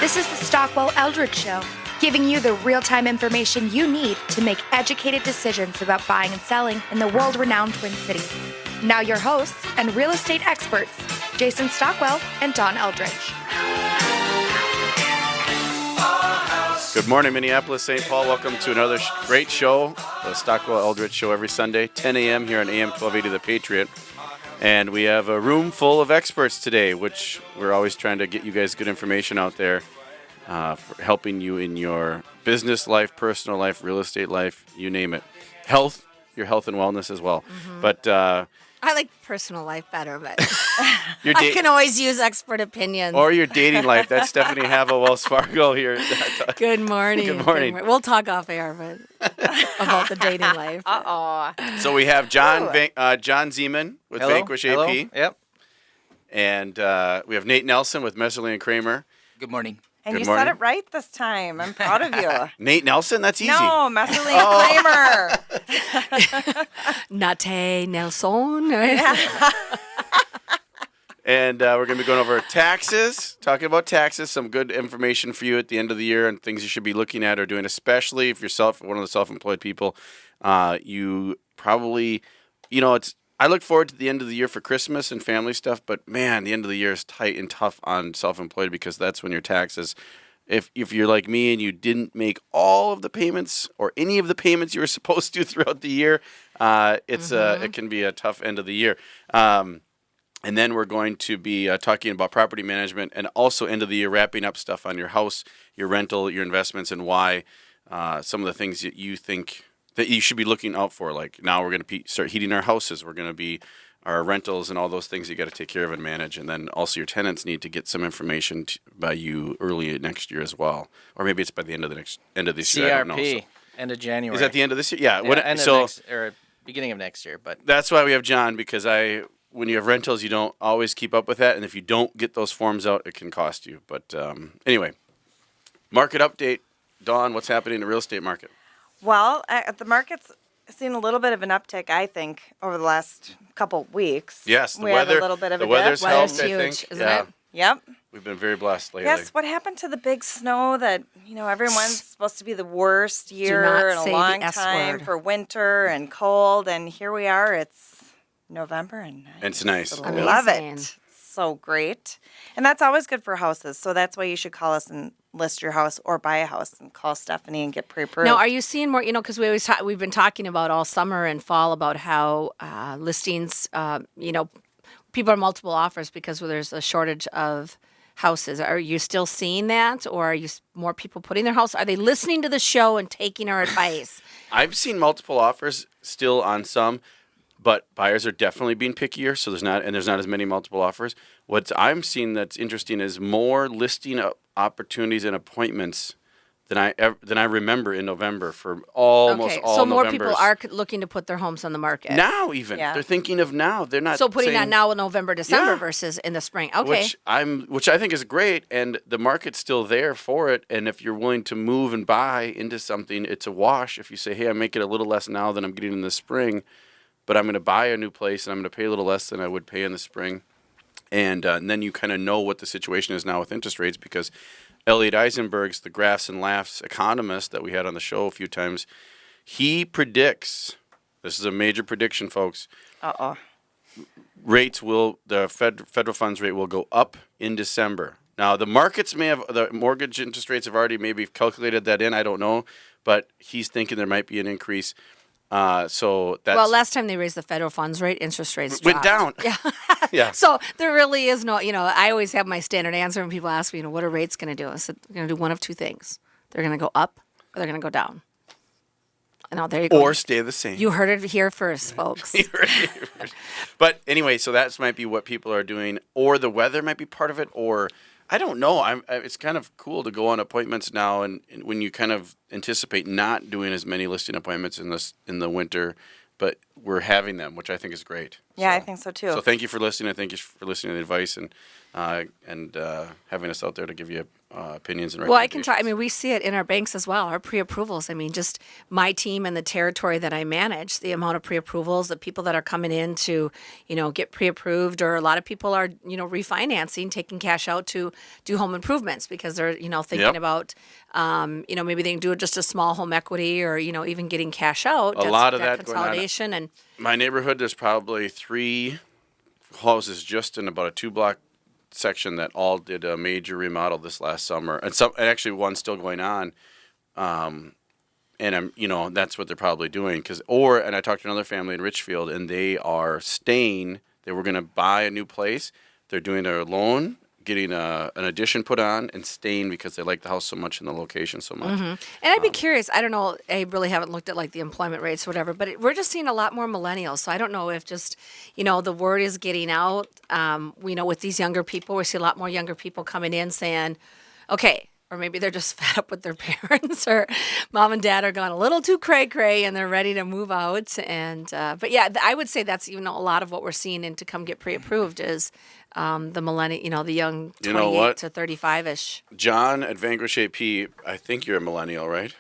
This is the Stockwell-Eldridge Show, giving you the real-time information you need to make educated decisions about buying and selling in the world-renowned Twin Cities. Now your hosts and real estate experts, Jason Stockwell and Don Eldridge. Good morning, Minneapolis, St. Paul. Welcome to another great show, the Stockwell-Eldridge Show every Sunday, 10 a.m. here on AM 1280 The Patriot. And we have a room full of experts today, which we're always trying to get you guys good information out there for helping you in your business life, personal life, real estate life, you name it. Health, your health and wellness as well. Mm-hmm. But I like personal life better, but your I can always use expert opinions. or your dating life. That's Stephanie Havel, Wells Fargo here. Good morning. Good morning. We'll talk off air about the dating life. So we have John Zeman with Vanquish AP. Yep. And we have Nate Nelson with Messerly and Kramer. Good morning. And Good you morning. said it right this time. I'm proud of you. Nate Nelson? That's easy. No, Messerly and Kramer. Nate Nelson. And we're going to be going over taxes, talking about taxes, some good information for you at the end of the year and things you should be looking at or doing, especially if you're one of the self-employed people. You probably, I look forward to the end of the year for Christmas and family stuff, but man, the end of the year is tight and tough on self-employed because that's when your taxes, if you're like me and you didn't make all of the payments or any of the payments you were supposed to throughout the year, it can be a tough end of the year. And then we're going to be talking about property management and also end of the year wrapping up stuff on your house, your rental, your investments, and why some of the things that you think that you should be looking out for. Like now we're going to start heating our houses. We're going to be our rentals and all those things you got to take care of and manage. And then also your tenants need to get some information by you early next year as well. Or maybe it's by the end of this year. I don't know. CRP, end of January. Is that the end of this year? Yeah. Beginning of next year. But that's why we have John, because when you have rentals, you don't always keep up with that. And if you don't get those forms out, it can cost you. But anyway, market update. Dawn, what's happening in the real estate market? Well, the market's seen a little bit of an uptick, I think, over the last couple weeks. Yes, we had a little bit of a weather's dip. helped, I huge, think. isn't it? Yep. We've been very blessed lately. Yes, what happened to the big snow that, everyone's supposed to be the worst not year in a say the long S time word. for winter and cold, and here we are, it's November and It's nice. I Yeah. love Amazing. it. So great. And that's always good for houses. So that's why you should call us and list your house or buy a house and call Stephanie and get pre-approved. Now, are you seeing more, because we've been talking about all summer and fall about how listings, people are multiple offers because there's a shortage of houses. Are you still seeing that, or are you more people putting their house? Are they listening to the show and taking our advice? I've seen multiple offers still on some, but buyers are definitely being pickier, so there's not as many multiple offers. What I'm seeing that's interesting is more listing opportunities and appointments than I remember in November for almost all so more Novembers. people are looking to put their homes on the market. Now even. Yeah. They're thinking of now. They're not So putting saying, that now in November, December Yeah. versus in the spring. Okay. Which I think is great, and the market's still there for it. And if you're willing to move and buy into something, it's a wash. If you say, hey, I'm making a little less now than I'm getting in the spring, but I'm going to buy a new place and I'm going to pay a little less than I would pay in the spring. And then you kind of know what the situation is now with interest rates, because Elliot Eisenberg's the Graphs and Laughs economist that we had on the show a few times. He predicts, this is a major prediction, folks, the federal funds rate will go up in December. Now, the mortgage interest rates have already maybe calculated that in, I don't know, but he's thinking there might be an increase. So that's... Well, last time they raised the federal funds rate, interest rates went dropped. down. Yeah. Yeah. So there really is no, I always have my standard answer when people ask me, what are rates going to do? I said, they're going to do one of two things. They're going to go up or they're going to go down. I know, there you go. Or stay the same. You heard it here first, folks. But anyway, so that might be what people are doing, or the weather might be part of it, or I don't know. It's kind of cool to go on appointments now, and when you kind of anticipate not doing as many listing appointments in the winter, but we're having them, which I think is great. Yeah, I think so too. So thank you for listening. Thank you for listening to the advice and having us out there to give you opinions and Well, I can recommendations. talk. I mean, we see it in our banks as well. Our pre-approvals. I mean, just my team and the territory that I manage, the amount of pre-approvals, the people that are coming in to, get pre-approved, or a lot of people are, refinancing, taking cash out to do home improvements because they're, thinking Yep. about, maybe they can do just a small home equity, or even getting cash out. A lot of that going on. consolidation and. My neighborhood, there's probably 3 houses just in about a 2-block section that all did a major remodel this last summer, and actually one's still going on. And that's what they're probably doing. And I talked to another family in Richfield, and they are staying. They were going to buy a new place. They're doing a loan, getting an addition put on, and staying because they like the house so much and the location so much. And I'd be curious. I don't know. I really haven't looked at like the employment rates or whatever, but we're just seeing a lot more millennials. So I don't know if just, the word is getting out. With these younger people, we see a lot more younger people coming in saying, okay, or maybe they're just fed up with their parents, or mom and dad are gone a little too cray-cray and they're ready to move out. And but yeah, I would say that's a lot of what we're seeing in to come get pre-approved is the millennial, the young 28 to 35-ish. John at Vanquish AP, I think you're a millennial, right?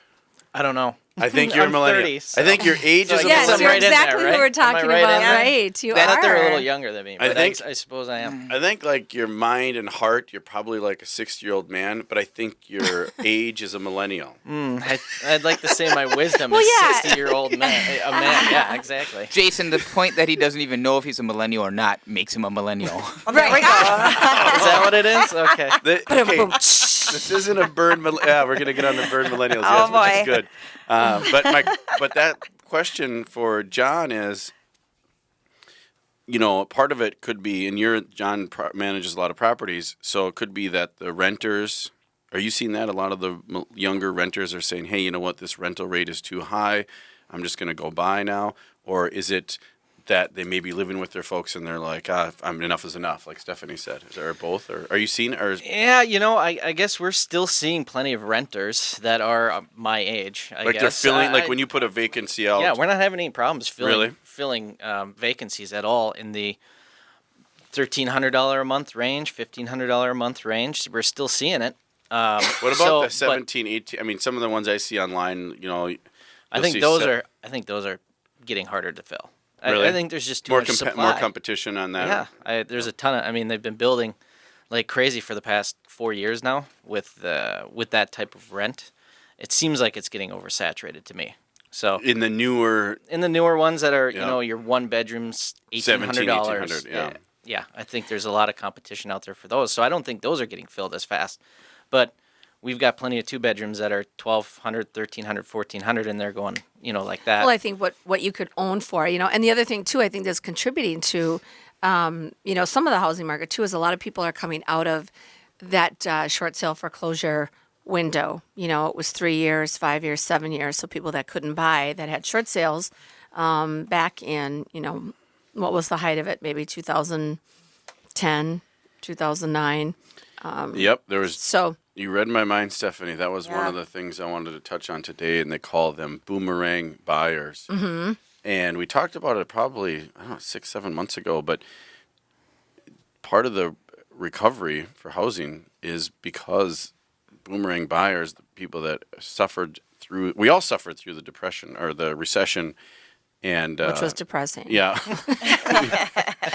I don't know. I think you're a I'm millennial. 30, so- I think your age So is I a guess Yes, I'm you're millennial. right in there, exactly who right? we're Am I talking right in about, there? right? You I thought they were a are. little younger than me, but think- I suppose I am. I think like your mind and heart, you're probably like a 60-year-old man, but I think your age is a millennial. I'd like to say my wisdom Well, is yeah. 60-year-old man. A man, yeah, exactly. Jason, the point that he doesn't even know if he's a millennial or not makes him a millennial. There we go. Is that what it is? Okay. Okay, this isn't a bird. Yeah, we're gonna get on the bird millennials. Oh, Yes, which is boy. good. But that question for John is, part of it could be, and John manages a lot of properties, so it could be that the renters. Are you seeing that? A lot of the younger renters are saying, "Hey, you know what? This rental rate is too high. I'm just gonna go buy now." Or is it that they may be living with their folks and they're like, enough is enough, like Stephanie said. Is there both? Or are you seeing it? Yeah, I guess we're still seeing plenty of renters that are my age, I guess. They're filling, when you put a vacancy out. Yeah, we're not having any problems Really? filling vacancies at all in the $1,300 a month range, $1,500 a month range. We're still seeing it. What about the 17, 18? I mean, some of the ones I see online, I think those are getting harder to fill. Really? I think there's just too much supply. more competition on that. Yeah, there's a ton of. I mean, they've been building like crazy for the past 4 years now with that type of rent. It seems like it's getting oversaturated to me. So In the newer ones that are Yeah. Your one bedrooms, $1,700, $1,800. yeah. Yeah, I think there's a lot of competition out there for those. So I don't think those are getting filled as fast. But we've got plenty of 2 bedrooms that are $1,200, $1,300, $1,400, and they're going, like that. Well, I think what you could own for, and the other thing too, I think that's contributing to, some of the housing market too, is a lot of people are coming out of that short sale foreclosure window. It was 3 years, 5 years, 7 years. So people that couldn't buy that had short sales back in, what was the height of it? Maybe 2010, 2009. Yep, there was. So You read my mind, Stephanie. That was one Yeah. of the things I wanted to touch on today, and they call them Boomerang Buyers. Mm-hmm. And we talked about it probably 6-7 months ago. But part of the recovery for housing is because Boomerang Buyers, the people that we all suffered through the depression or the recession. And, which was depressing. Yeah.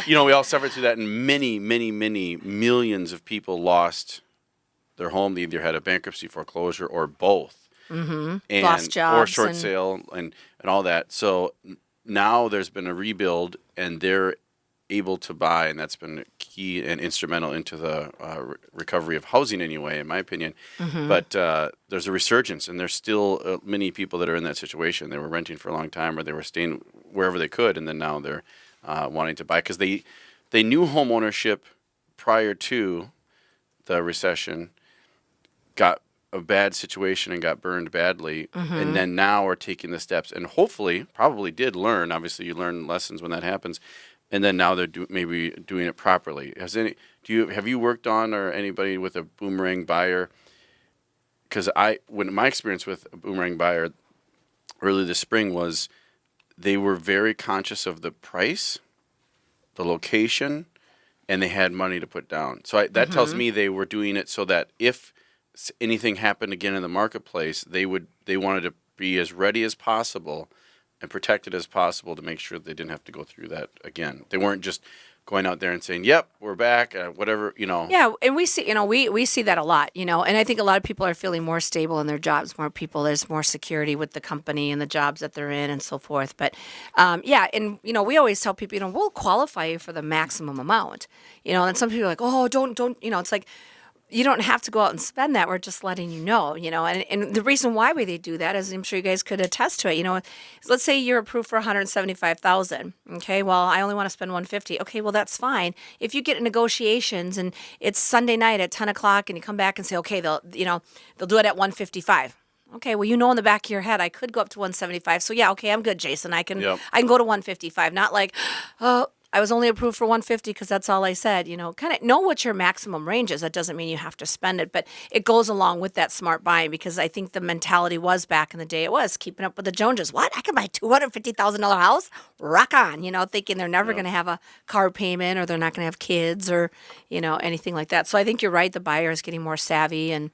We all suffered through that, and many, many, many millions of people lost their home. They either had a bankruptcy, foreclosure, or both. Mm-hmm. And, Lost jobs. Or short sale and all that. So now there's been a rebuild, and they're able to buy, and that's been key and instrumental into the recovery of housing anyway, in my opinion. Mm-hmm. But there's a resurgence, and there's still many people that are in that situation. They were renting for a long time, or they were staying wherever they could, and then now they're wanting to buy because they knew home ownership prior to the recession, got a bad situation and got burned badly, and then now are taking the steps, and hopefully probably did learn. Obviously, you learn lessons when that happens. And then now they're maybe doing it properly. Have you worked on or anybody with a Boomerang Buyer? Because when my experience with a Boomerang Buyer early this spring was, they were very conscious of the price, the location, and they had money to put down. So that tells me they were doing it so that if anything happened again in the marketplace, they wanted to be as ready as possible and protected as possible to make sure they didn't have to go through that again. They weren't just going out there and saying, "Yep, we're back," whatever, Yeah, and we see, we see that a lot, and I think a lot of people are feeling more stable in their jobs. There's more security with the company and the jobs that they're in and so forth. But yeah, and we always tell people, we'll qualify you for the maximum amount, and some people are like, oh, don't, it's like, you don't have to go out and spend that. We're just letting you know, and the reason why they do that is I'm sure you guys could attest to it. Let's say you're approved for $175,000. Okay, well, I only want to spend $150,000. Okay, well, that's fine. If you get in negotiations and it's Sunday night at 10 o'clock and you come back and say, okay, they'll do it at $155,000. Okay, well, in the back of your head, I could go up to $175,000. So yeah, okay, I'm good, Jason. I can go to $155,000. Not like, oh, I was only approved for $150,000 because that's all I said. Kind of know what your maximum range is. That doesn't mean you have to spend it, but it goes along with that smart buying, because I think the mentality was back in the day, it was keeping up with the Joneses. What? I can buy a $250,000 house? Rock on, thinking they're never going to have a car payment, or they're not going to have kids, or, anything like that. So I think you're right. The buyer is getting more savvy and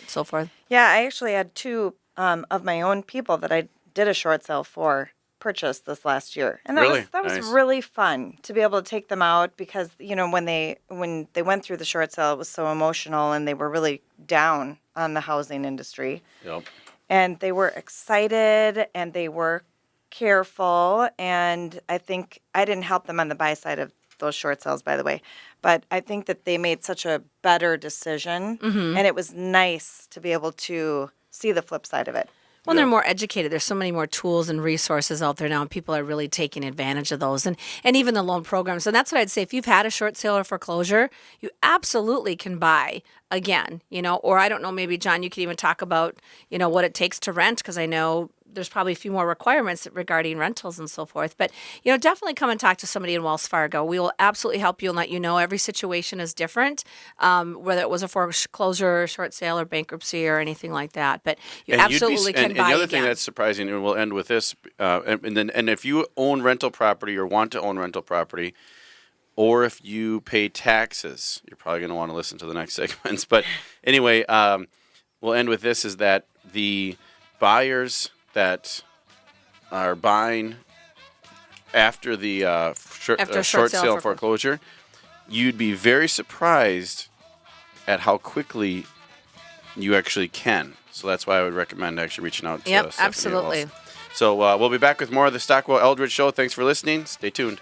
so forth. Yeah, I actually had two of my own people that I did a short sale for purchase this last year, and that was Nice. really fun to be able to take them out, because when they went through the short sale, it was so emotional, and they were really down on the housing industry. Yep. And they were excited, and they were careful, and I think I didn't help them on the buy side of those short sales, by the way, but I think that they made such a better decision, and it was nice to be able to see the flip side of it. Well, they're more educated. There's so many more tools and resources out there now, and people are really taking advantage of those, and even the loan programs. And that's what I'd say. If you've had a short sale or foreclosure, you absolutely can buy again, or I don't know, maybe, John, you could even talk about, what it takes to rent, because I know there's probably a few more requirements regarding rentals and so forth. But, definitely come and talk to somebody in Wells Fargo. We will absolutely help you and let you know. Every situation is different, whether it was a foreclosure, or short sale, or bankruptcy, or anything like that. But you absolutely can buy and the other thing again. that's surprising, and we'll end with this, and if you own rental property or want to own rental property, or if you pay taxes, you're probably going to want to listen to the next segments. But anyway, we'll end with this, is that the buyers that are buying after the short sale foreclosure, you'd be very surprised at how quickly you actually can. So that's why I would recommend actually reaching out to Stephanie absolutely. Wells. So we'll be back with more of the Stockwell Eldridge Show. Thanks for listening. Stay tuned.